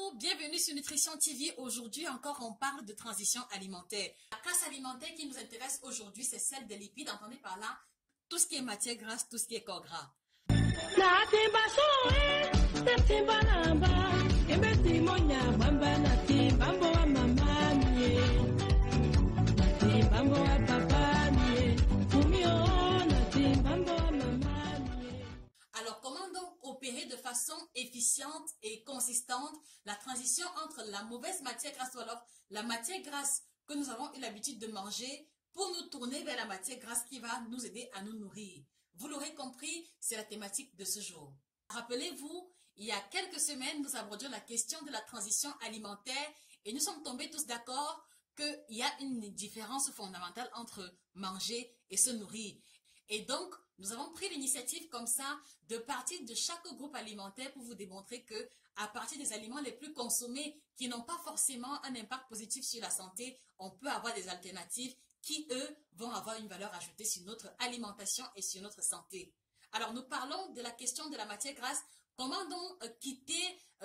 Bonjour, bienvenue sur Nutrition TV. Aujourd'hui encore, on parle de transition alimentaire. La classe alimentaire qui nous intéresse aujourd'hui, c'est celle des lipides. Entendez par là tout ce qui est matière grasse, tout ce qui est corps gras. Alors, comment donc opérer de façon efficiente et consistante la transition entre la mauvaise matière grasse ou alors la matière grasse que nous avons eu l'habitude de manger pour nous tourner vers la matière grasse qui va nous aider à nous nourrir? Vous l'aurez compris, c'est la thématique de ce jour. Rappelez-vous, il y a quelques semaines, nous abordions la question de la transition alimentaire et nous sommes tombés tous d'accord qu'il y a une différence fondamentale entre manger et se nourrir. Et donc, nous avons pris l'initiative comme ça de partir de chaque groupe alimentaire pour vous démontrer que à partir des aliments les plus consommés qui n'ont pas forcément un impact positif sur la santé, on peut avoir des alternatives qui, eux, vont avoir une valeur ajoutée sur notre alimentation et sur notre santé. Alors, nous parlons de la question de la matière grasse. Comment donc quitter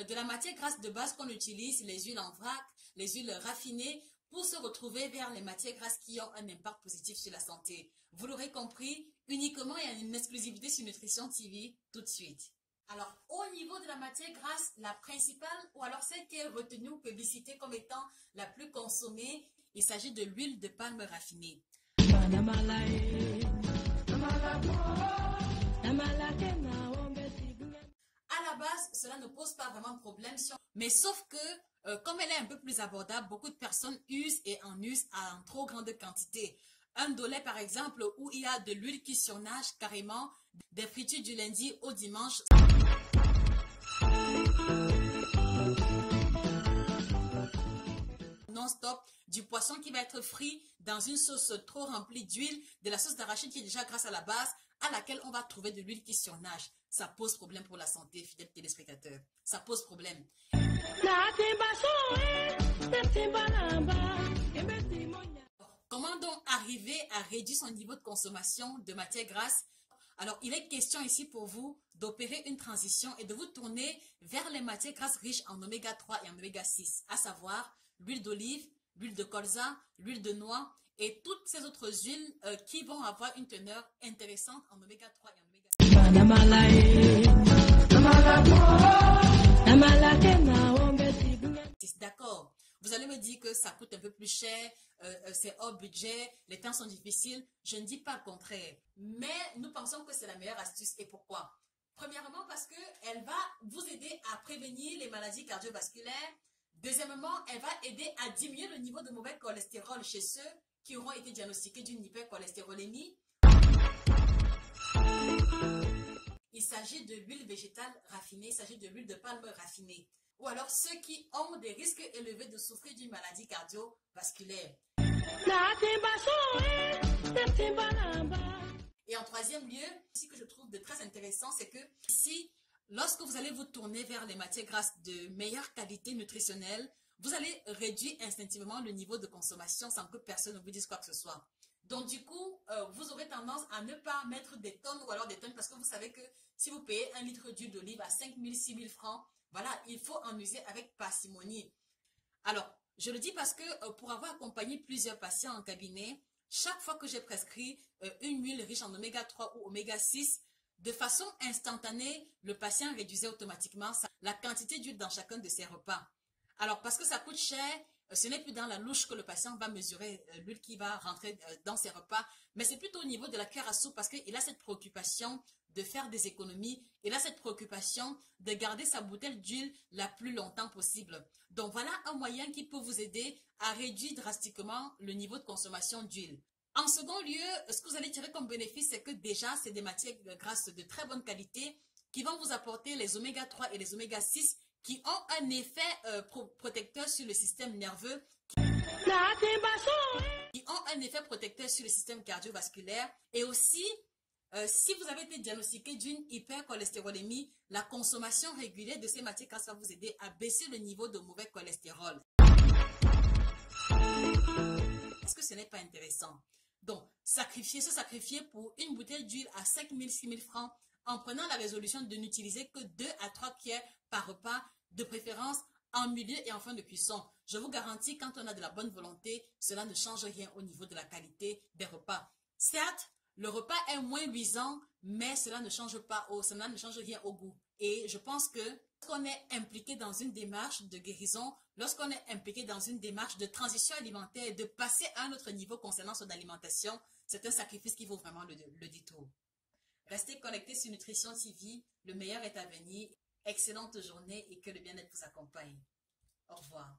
de la matière grasse de base qu'on utilise, les huiles en vrac, les huiles raffinées, pour se retrouver vers les matières grasses qui ont un impact positif sur la santé? Vous l'aurez compris, uniquement et en une exclusivité sur Nutrition TV tout de suite. Alors, au niveau de la matière grasse, la principale, ou alors celle qui est retenue ou publicitée comme étant la plus consommée, il s'agit de l'huile de palme raffinée. À la base, cela ne pose pas vraiment de problème, mais sauf que, comme elle est un peu plus abordable, beaucoup de personnes usent et en usent en trop grande quantité. Un dollar, par exemple, où il y a de l'huile qui surnage carrément, des fritures du lundi au dimanche. Non-stop, du poisson qui va être frit dans une sauce trop remplie d'huile, de la sauce d'arachide qui est déjà grasse à la base, à laquelle on va trouver de l'huile qui surnage. Ça pose problème pour la santé, fidèles téléspectateurs. Ça pose problème. Comment donc arriver à réduire son niveau de consommation de matière grasse? Alors, il est question ici pour vous d'opérer une transition et de vous tourner vers les matières grasses riches en oméga 3 et en oméga 6, à savoir l'huile d'olive, l'huile de colza, l'huile de noix et toutes ces autres huiles qui vont avoir une teneur intéressante en oméga 3 et en oméga 6. D'accord. Vous allez me dire que ça coûte un peu plus cher, c'est hors budget, les temps sont difficiles. Je ne dis pas le contraire. Mais nous pensons que c'est la meilleure astuce. Et pourquoi? Premièrement, parce qu'elle va vous aider à prévenir les maladies cardiovasculaires. Deuxièmement, elle va aider à diminuer le niveau de mauvais cholestérol chez ceux qui auront été diagnostiqués d'une hypercholestérolémie. Il s'agit de l'huile végétale raffinée, il s'agit de l'huile de palme raffinée. Ou alors ceux qui ont des risques élevés de souffrir d'une maladie cardiovasculaire. Et en troisième lieu, ce que je trouve de très intéressant, c'est que ici, lorsque vous allez vous tourner vers les matières grasses de meilleure qualité nutritionnelle, vous allez réduire instinctivement le niveau de consommation sans que personne ne vous dise quoi que ce soit. Donc du coup, vous aurez tendance à ne pas mettre des tonnes ou alors des tonnes parce que vous savez que si vous payez 1 litre d'huile d'olive à 5 000, 6 000 francs, voilà, il faut en user avec parcimonie. Alors, je le dis parce que pour avoir accompagné plusieurs patients en cabinet, chaque fois que j'ai prescrit une huile riche en oméga 3 ou oméga 6, de façon instantanée, le patient réduisait automatiquement la quantité d'huile dans chacun de ses repas. Alors, parce que ça coûte cher, ce n'est plus dans la louche que le patient va mesurer l'huile qui va rentrer dans ses repas, mais c'est plutôt au niveau de la cuillère à soupe parce qu'il a cette préoccupation de faire des économies, il a cette préoccupation de garder sa bouteille d'huile la plus longtemps possible. Donc voilà un moyen qui peut vous aider à réduire drastiquement le niveau de consommation d'huile. En second lieu, ce que vous allez tirer comme bénéfice, c'est que déjà, c'est des matières grasses de très bonne qualité qui vont vous apporter les oméga 3 et les oméga 6 qui ont un effet protecteur sur le système nerveux, qui ont un effet protecteur sur le système cardiovasculaire. Et aussi, si vous avez été diagnostiqué d'une hypercholestérolémie, la consommation régulière de ces matières grasses va vous aider à baisser le niveau de mauvais cholestérol. Est-ce que ce n'est pas intéressant? Donc, se sacrifier pour une bouteille d'huile à 5 000, 6 000 francs en prenant la résolution de n'utiliser que 2 à 3 cuillères par repas, de préférence en milieu et en fin de cuisson. Je vous garantis, quand on a de la bonne volonté, cela ne change rien au niveau de la qualité des repas. Certes, le repas est moins luisant, mais cela ne change rien au goût. Et je pense que lorsqu'on est impliqué dans une démarche de guérison, lorsqu'on est impliqué dans une démarche de transition alimentaire, de passer à un autre niveau concernant son alimentation, c'est un sacrifice qui vaut vraiment le détour. Restez connectés sur Nutrition TV, le meilleur est à venir. Excellente journée et que le bien-être vous accompagne. Au revoir.